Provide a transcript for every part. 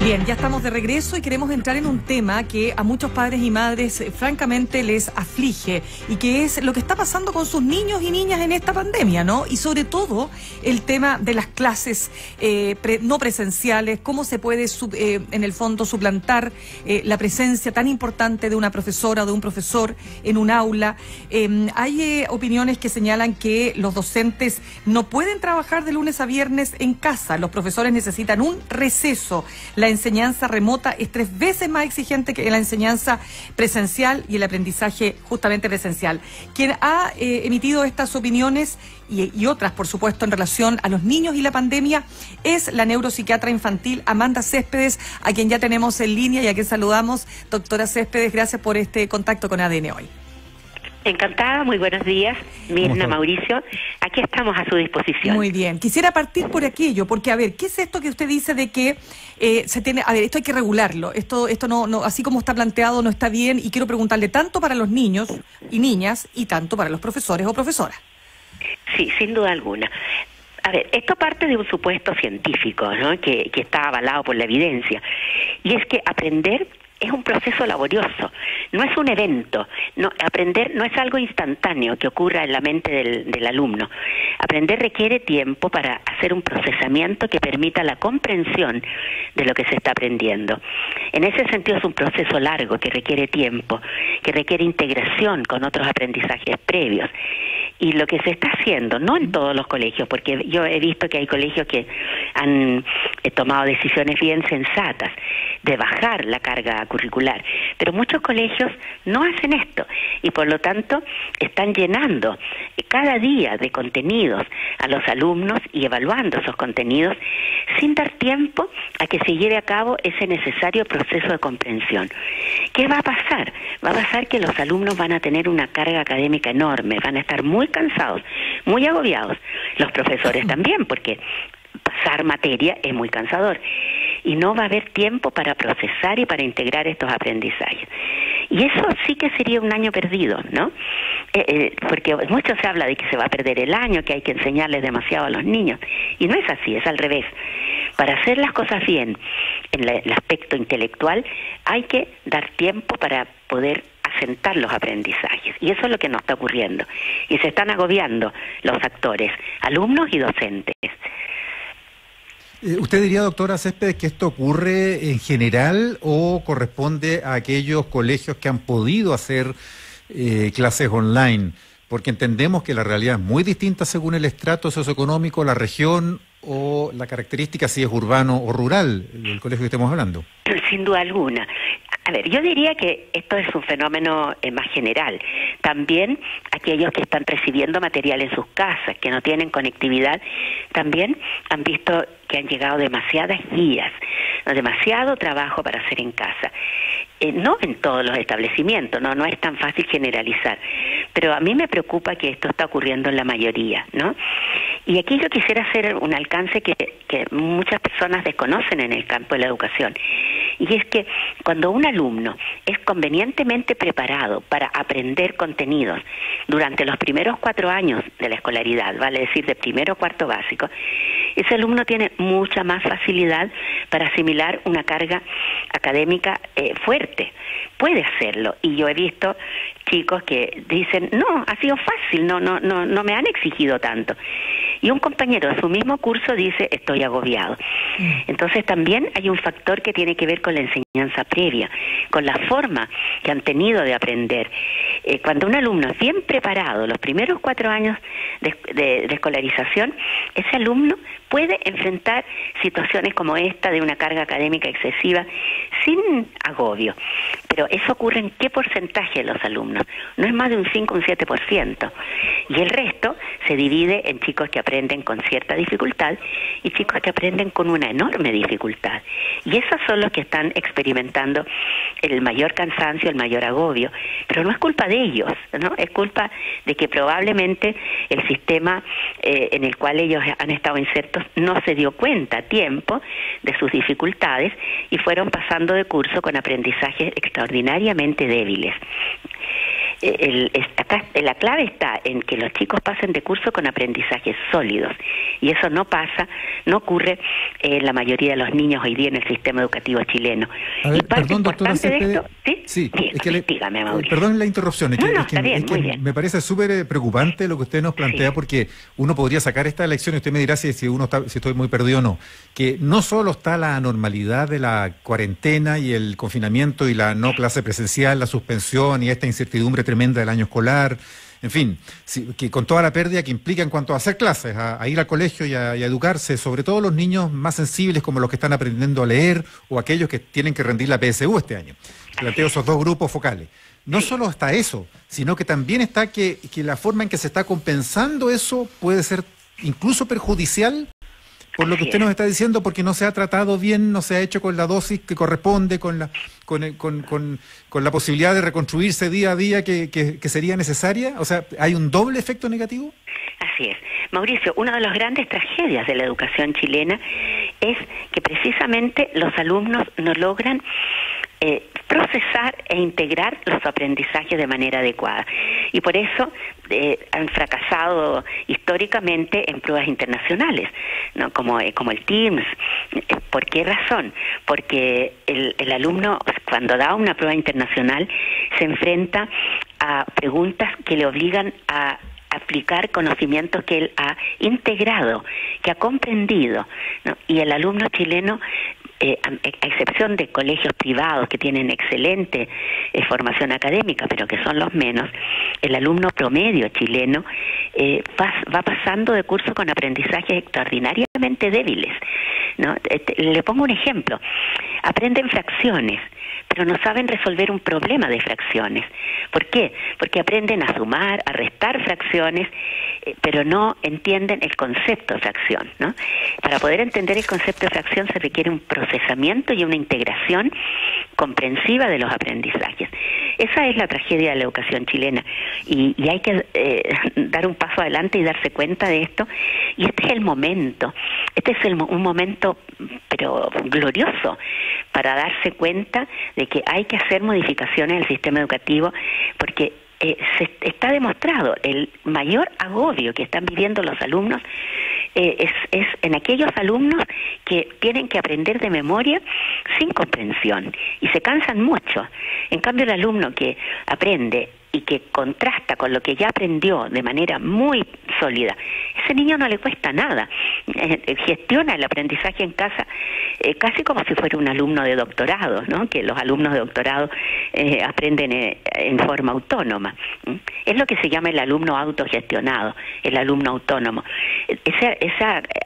Bien, ya estamos de regreso y queremos entrar en un tema que a muchos padres y madres francamente les aflige y que es lo que está pasando con sus niños y niñas en esta pandemia, ¿no? Y sobre todo el tema de las clases no presenciales, cómo se puede en el fondo suplantar la presencia tan importante de una profesora o de un profesor en un aula. Hay opiniones que señalan que los docentes no pueden trabajar de lunes a viernes en casa, los profesores necesitan un receso. La enseñanza remota es 3 veces más exigente que la enseñanza presencial y el aprendizaje justamente presencial. Quien ha emitido estas opiniones y otras, por supuesto, en relación a los niños y la pandemia, es la neuropsiquiatra infantil Amanda Céspedes, a quien ya tenemos en línea y a quien saludamos. Doctora Céspedes, gracias por este contacto con ADN hoy. Encantada, muy buenos días, Mirna, Mauricio, aquí estamos a su disposición. Muy bien, quisiera partir por aquello, porque a ver, ¿qué es esto que usted dice de que se tiene, a ver, esto hay que regularlo, esto no, así como está planteado no está bien, y quiero preguntarle tanto para los niños y niñas y tanto para los profesores o profesoras? Sí, sin duda alguna. A ver, esto parte de un supuesto científico, ¿no? que está avalado por la evidencia, y es que aprender es un proceso laborioso, no es un evento. Aprender no es algo instantáneo que ocurra en la mente del alumno. Aprender requiere tiempo para hacer un procesamiento que permita la comprensión de lo que se está aprendiendo. En ese sentido es un proceso largo que requiere tiempo, que requiere integración con otros aprendizajes previos. Y lo que se está haciendo, no en todos los colegios, porque yo he visto que hay colegios que han tomado decisiones bien sensatas de bajar la carga curricular, pero muchos colegios no hacen esto y por lo tanto están llenando cada día de contenidos a los alumnos y evaluando esos contenidos sin dar tiempo a que se lleve a cabo ese necesario proceso de comprensión. ¿Qué va a pasar? Va a pasar que los alumnos van a tener una carga académica enorme, van a estar muy cansados, muy agobiados, los profesores también, porque pasar materia es muy cansador y no va a haber tiempo para procesar y para integrar estos aprendizajes. Y eso sí que sería un año perdido, ¿no? Porque mucho se habla de que se va a perder el año, que hay que enseñarles demasiado a los niños, y no es así, es al revés. Para hacer las cosas bien en el aspecto intelectual hay que dar tiempo para poder asentar los aprendizajes, y eso es lo que nos está ocurriendo, y se están agobiando los actores, alumnos y docentes. ¿Usted diría, doctora Céspedes, que esto ocurre en general o corresponde a aquellos colegios que han podido hacer clases online? Porque entendemos que la realidad es muy distinta según el estrato socioeconómico, la región o la característica, si es urbano o rural, el colegio que estemos hablando. Sin duda alguna. A ver, yo diría que esto es un fenómeno más general. También aquellos que están recibiendo material en sus casas, que no tienen conectividad, también han visto que han llegado demasiadas guías, demasiado trabajo para hacer en casa. No en todos los establecimientos, no es tan fácil generalizar, pero a mí me preocupa que esto está ocurriendo en la mayoría, ¿no? Y aquí yo quisiera hacer un alcance que muchas personas desconocen en el campo de la educación, y es que cuando un alumno es convenientemente preparado para aprender contenidos durante los primeros 4 años de la escolaridad, vale decir de primero a cuarto básico, ese alumno tiene mucha más facilidad para asimilar una carga académica fuerte. Puede hacerlo, y yo he visto chicos que dicen, no, ha sido fácil, no me han exigido tanto. Y un compañero de su mismo curso dice, estoy agobiado. Entonces también hay un factor que tiene que ver con la enseñanza previa, con la forma que han tenido de aprender. Cuando un alumno es bien preparado, los primeros 4 años de escolarización, ese alumno puede enfrentar situaciones como esta de una carga académica excesiva sin agobio. Pero eso ocurre en qué porcentaje de los alumnos. No es más de un 5 o un 7%. Y el resto se divide en chicos que aprenden con cierta dificultad y chicos que aprenden con una enorme dificultad. Y esos son los que están experimentando el mayor cansancio, el mayor agobio. Pero no es culpa de ellos, ¿no? Es culpa de que probablemente el sistema en el cual ellos han estado insertos no se dio cuenta a tiempo de sus dificultades y fueron pasando de curso con aprendizajes extraordinariamente débiles. acá la clave está en que los chicos pasen de curso con aprendizajes sólidos, y eso no ocurre en la mayoría de los niños hoy día en el sistema educativo chileno. A ver, y parte perdón, doctora importante de Céspedes, esto, ¿sí? sí, es que dígame, Mauricio. perdón la interrupción, Está bien, muy bien. me parece súper preocupante lo que usted nos plantea, porque uno podría sacar esta lección y usted me dirá si estoy muy perdido o no, que no solo está la anormalidad de la cuarentena y el confinamiento y la no clase presencial, la suspensión y esta incertidumbre tremenda del año escolar, en fin, que con toda la pérdida que implica en cuanto a hacer clases, a ir al colegio y a educarse, sobre todo los niños más sensibles como los que están aprendiendo a leer o aquellos que tienen que rendir la PSU este año. Planteo esos dos grupos focales. No solo está eso, sino que también está que la forma en que se está compensando eso puede ser incluso perjudicial por lo que usted nos está diciendo, porque no se ha tratado bien, no se ha hecho con la dosis que corresponde, con la posibilidad de reconstruirse día a día que sería necesaria. O sea, ¿hay un doble efecto negativo? Así es. Mauricio, una de las grandes tragedias de la educación chilena es que precisamente los alumnos no logran procesar e integrar los aprendizajes de manera adecuada. Y por eso han fracasado históricamente en pruebas internacionales, ¿no? Como el TIMSS. ¿Por qué razón? Porque el alumno, cuando da una prueba internacional, se enfrenta a preguntas que le obligan a aplicar conocimientos que él ha integrado, que ha comprendido, ¿no? Y el alumno chileno, a excepción de colegios privados que tienen excelente formación académica, pero que son los menos, el alumno promedio chileno va pasando de curso con aprendizajes extraordinariamente débiles, ¿no? Le pongo un ejemplo. Aprenden fracciones, pero no saben resolver un problema de fracciones. ¿Por qué? Porque aprenden a sumar, a restar fracciones, pero no entienden el concepto de fracción, ¿no? Para poder entender el concepto de fracción se requiere un procesamiento y una integración comprensiva de los aprendizajes. Esa es la tragedia de la educación chilena, y hay que dar un paso adelante y darse cuenta de esto, y este es el momento, un momento pero glorioso para darse cuenta de que hay que hacer modificaciones en el sistema educativo, porque está demostrado el mayor agobio que están viviendo los alumnos es en aquellos alumnos que tienen que aprender de memoria sin comprensión y se cansan mucho. En cambio, el alumno que aprende y que contrasta con lo que ya aprendió de manera muy sólida, ese niño no le cuesta nada, gestiona el aprendizaje en casa casi como si fuera un alumno de doctorado, ¿no? Que los alumnos de doctorado aprenden en forma autónoma. Es lo que se llama el alumno autogestionado, el alumno autónomo. Ese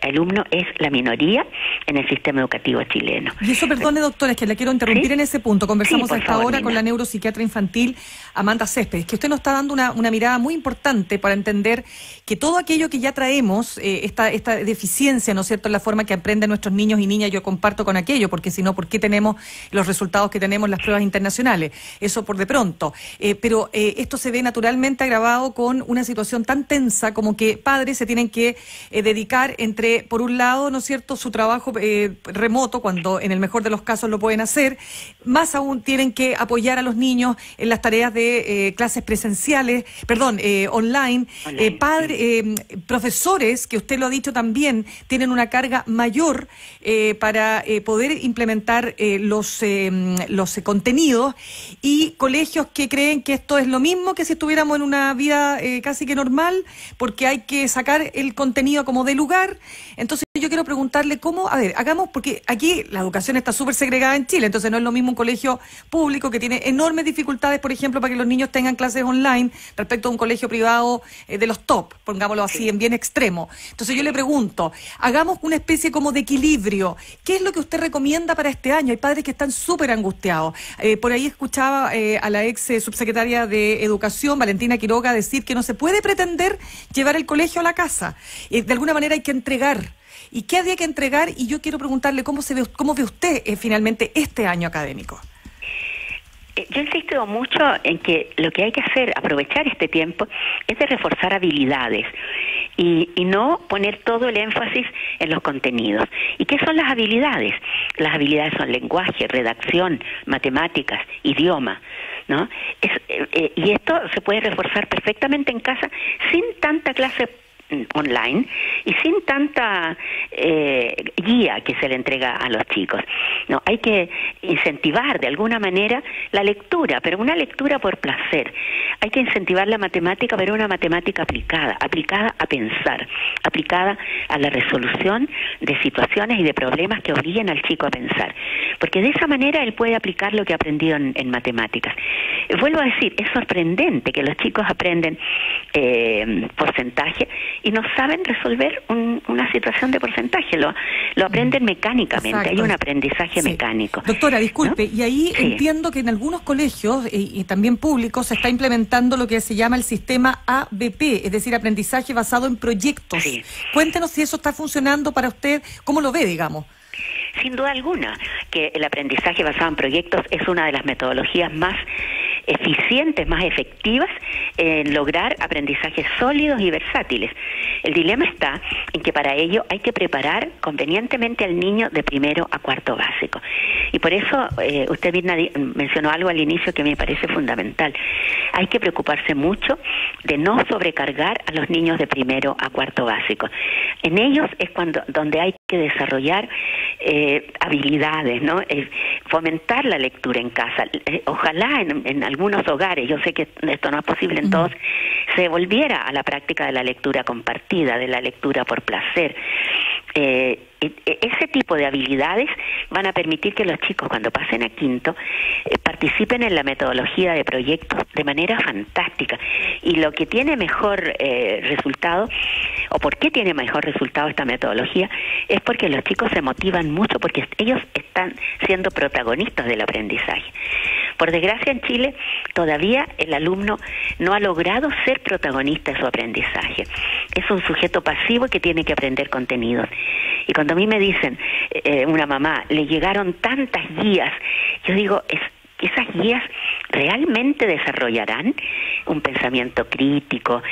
alumno es la minoría en el sistema educativo chileno. Y eso, perdone, doctora, es que la quiero interrumpir, ¿sí?, en ese punto. Conversamos hasta ahora con la neuropsiquiatra infantil Amanda Céspedes, que usted nos está dando una mirada muy importante para entender que todo aquello que ya traemos, esta deficiencia, ¿no es cierto?, en la forma que aprenden nuestros niños y niñas, yo comparto con aquello, porque si no, ¿por qué tenemos los resultados que tenemos en las pruebas internacionales? Eso por de pronto. Pero esto se ve naturalmente agravado con una situación tan tensa como que padres se tienen que dedicar entre, por un lado, ¿no es cierto?, su trabajo remoto, cuando en el mejor de los casos lo pueden hacer, más aún tienen que apoyar a los niños en las tareas de clases presenciales, online. Profesores, que usted lo ha dicho también, tienen una carga mayor para poder implementar los contenidos, y colegios que creen que esto es lo mismo que si estuviéramos en una vida casi que normal, porque hay que sacar el contenido como de lugar. Entonces yo quiero preguntarle cómo, porque aquí la educación está súper segregada en Chile, entonces no es lo mismo un colegio público que tiene enormes dificultades, por ejemplo, para que los niños tengan clases online, respecto a un colegio privado de los top, pongámoslo así, en bien extremo. Entonces yo le pregunto, hagamos una especie como de equilibrio. ¿Qué es lo que usted recomienda para este año? Hay padres que están súper angustiados. Por ahí escuchaba a la ex subsecretaria de Educación, Valentina Quiroga, decir que no se puede pretender llevar el colegio a la casa. De alguna manera hay que entregar. ¿Y qué había que entregar? Y yo quiero preguntarle cómo ve usted finalmente este año académico. Yo insisto mucho en que lo que hay que hacer, aprovechar este tiempo, es de reforzar habilidades y no poner todo el énfasis en los contenidos. ¿Y qué son las habilidades? Las habilidades son lenguaje, redacción, matemáticas, idioma. ¿no? Y esto se puede reforzar perfectamente en casa sin tanta clase online y sin tanta guía que se le entrega a los chicos. No, hay que incentivar de alguna manera la lectura, pero una lectura por placer. Hay que incentivar la matemática, pero una matemática aplicada a pensar, aplicada a la resolución de situaciones y de problemas que obliguen al chico a pensar. Porque de esa manera él puede aplicar lo que ha aprendido en matemáticas. Vuelvo a decir, es sorprendente que los chicos aprenden porcentaje y no saben resolver una situación de porcentaje, lo aprenden mecánicamente. Exacto. Hay un aprendizaje mecánico. Doctora, disculpe, ¿no? Y ahí entiendo que en algunos colegios y también públicos se está implementando lo que se llama el sistema ABP, es decir, aprendizaje basado en proyectos. Cuéntenos si eso está funcionando para usted, ¿cómo lo ve, digamos? Sin duda alguna, que el aprendizaje basado en proyectos es una de las metodologías más eficientes, más efectivas en lograr aprendizajes sólidos y versátiles. El dilema está en que para ello hay que preparar convenientemente al niño de primero a cuarto básico. Y por eso usted misma mencionó algo al inicio que me parece fundamental. Hay que preocuparse mucho de no sobrecargar a los niños de primero a cuarto básico. En ellos es donde hay que desarrollar habilidades, ¿no? Fomentar la lectura en casa. Ojalá en algunos hogares, yo sé que esto no es posible en todos, se volviera a la práctica de la lectura compartida, de la lectura por placer. Ese tipo de habilidades van a permitir que los chicos, cuando pasen a quinto, participen en la metodología de proyectos de manera fantástica. Y lo que tiene mejor resultado, o por qué tiene mejor resultado esta metodología, es porque los chicos se motivan mucho, porque ellos están siendo protagonistas del aprendizaje. Por desgracia, en Chile todavía el alumno no ha logrado ser protagonista de su aprendizaje. Es un sujeto pasivo que tiene que aprender contenidos. Y cuando a mí me dicen, una mamá, le llegaron tantas guías, yo digo, ¿esas guías realmente desarrollarán un pensamiento crítico?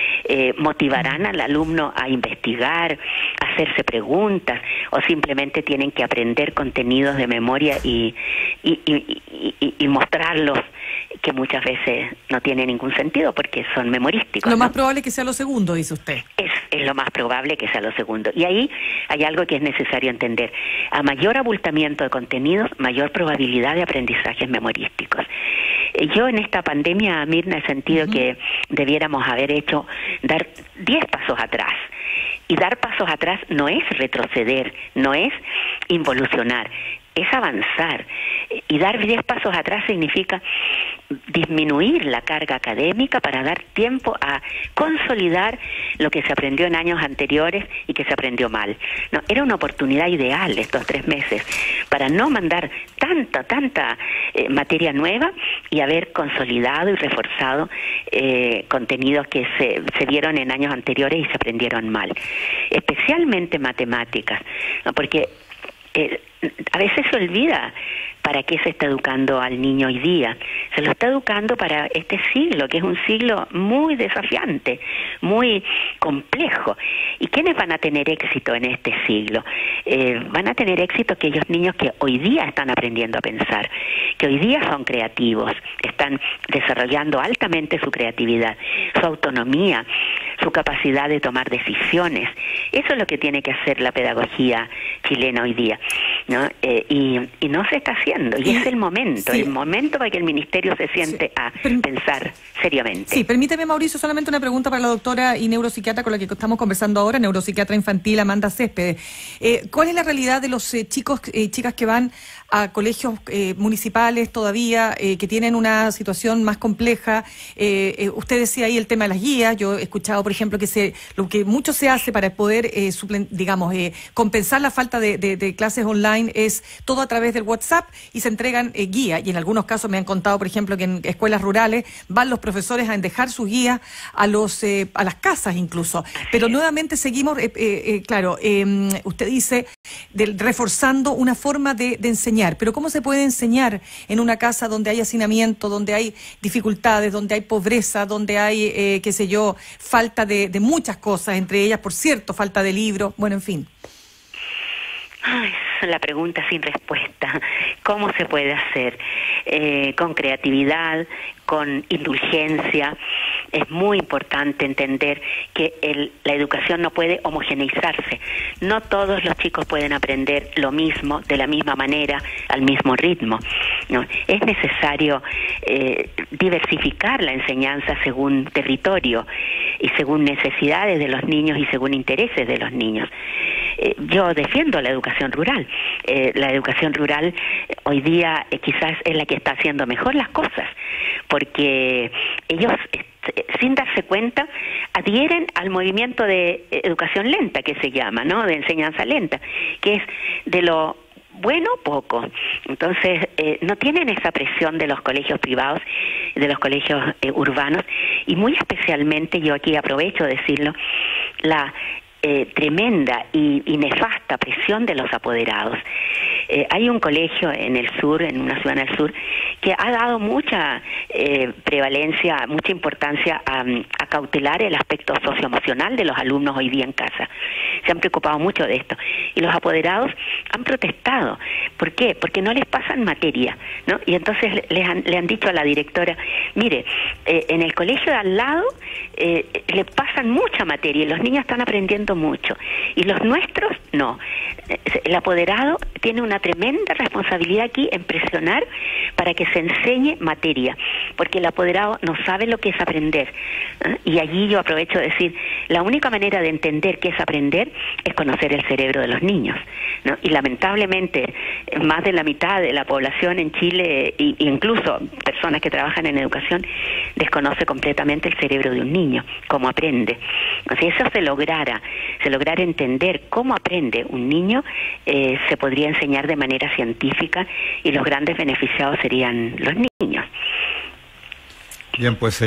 ¿Motivarán al alumno a investigar, a hacerse preguntas? ¿O simplemente tienen que aprender contenidos de memoria y mostrarlos, que muchas veces no tiene ningún sentido porque son memorísticos? Lo más probable es que sea lo segundo, dice usted. Es lo más probable que sea lo segundo. Y ahí hay algo que es necesario entender. A mayor abultamiento de contenidos, mayor probabilidad de aprendizajes memorísticos. Yo en esta pandemia, Mirna, he sentido que debiéramos haber dar 10 pasos atrás. Y dar pasos atrás no es retroceder, no es involucionar, es avanzar. Y dar 10 pasos atrás significa disminuir la carga académica para dar tiempo a consolidar lo que se aprendió en años anteriores y que se aprendió mal. No, era una oportunidad ideal estos 3 meses para no mandar tanta materia nueva y haber consolidado y reforzado contenidos que se vieron en años anteriores y se aprendieron mal. Especialmente matemáticas, ¿no? Porque a veces se olvida para qué se está educando al niño hoy día. Se lo está educando para este siglo, que es un siglo muy desafiante, muy complejo. ¿Y quiénes van a tener éxito en este siglo? Van a tener éxito aquellos niños que hoy día están aprendiendo a pensar, que hoy día son creativos, están desarrollando altamente su creatividad, su autonomía, su capacidad de tomar decisiones. Eso es lo que tiene que hacer la pedagogía chilena hoy día, ¿no? Y no se está haciendo, y es el momento para que el ministerio se siente a pensar seriamente. Sí, permíteme, Mauricio, solamente una pregunta para la doctora y neuropsiquiatra con la que estamos conversando ahora, neuropsiquiatra infantil Amanda Céspedes. ¿Cuál es la realidad de los chicos y chicas que van a colegios municipales todavía, que tienen una situación más compleja? Usted decía ahí el tema de las guías. Yo he escuchado, por ejemplo, que lo que mucho se hace para poder, compensar la falta de clases online es todo a través del WhatsApp, y se entregan guías. Y en algunos casos me han contado, por ejemplo, que en escuelas rurales van los profesores a dejar sus guías a las casas incluso. Pero nuevamente seguimos, usted dice, reforzando una forma de enseñar. Pero ¿cómo se puede enseñar en una casa donde hay hacinamiento, donde hay dificultades, donde hay pobreza, donde hay, falta de muchas cosas, entre ellas, por cierto, falta de libros, bueno, en fin? Ay, es la pregunta sin respuesta. ¿Cómo se puede hacer? Con creatividad, con indulgencia. Es muy importante entender que la educación no puede homogeneizarse. No todos los chicos pueden aprender lo mismo, de la misma manera, al mismo ritmo, ¿no? Es necesario diversificar la enseñanza según territorio y según necesidades de los niños y según intereses de los niños. Yo defiendo la educación rural. La educación rural hoy día quizás es la que está haciendo mejor las cosas, porque ellos, sin darse cuenta, adhieren al movimiento de educación lenta, que se llama, ¿no? De enseñanza lenta, que es de lo bueno poco. Entonces no tienen esa presión de los colegios privados, de los colegios urbanos, y muy especialmente, yo aquí aprovecho de decirlo, la tremenda y nefasta presión de los apoderados. Hay un colegio en el sur, en una ciudad en el sur, que ha dado mucha prevalencia, mucha importancia a cautelar el aspecto socioemocional de los alumnos hoy día en casa. Se han preocupado mucho de esto. Y los apoderados han protestado. ¿Por qué? Porque no les pasan materia, ¿no? Y entonces le han dicho a la directora, mire, en el colegio de al lado le pasan mucha materia y los niños están aprendiendo mucho. Y los nuestros, no. El apoderado tiene una tremenda responsabilidad aquí en presionar para que se enseñe materia, porque el apoderado no sabe lo que es aprender, ¿eh? Y allí yo aprovecho de decir, la única manera de entender qué es aprender es conocer el cerebro de los niños, ¿no? Y lamentablemente más de la mitad de la población en Chile, e incluso personas que trabajan en educación, desconoce completamente el cerebro de un niño, cómo aprende. Si eso se lograra entender cómo aprende un niño, se podría enseñar de manera científica y los grandes beneficiados serían los niños. Bien, pues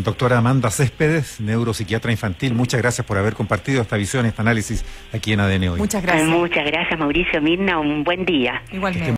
doctora Amanda Céspedes, neuropsiquiatra infantil, muchas gracias por haber compartido esta visión, este análisis aquí en ADN Hoy. Muchas gracias. Muchas gracias, Mauricio, Mirna, un buen día. Igualmente.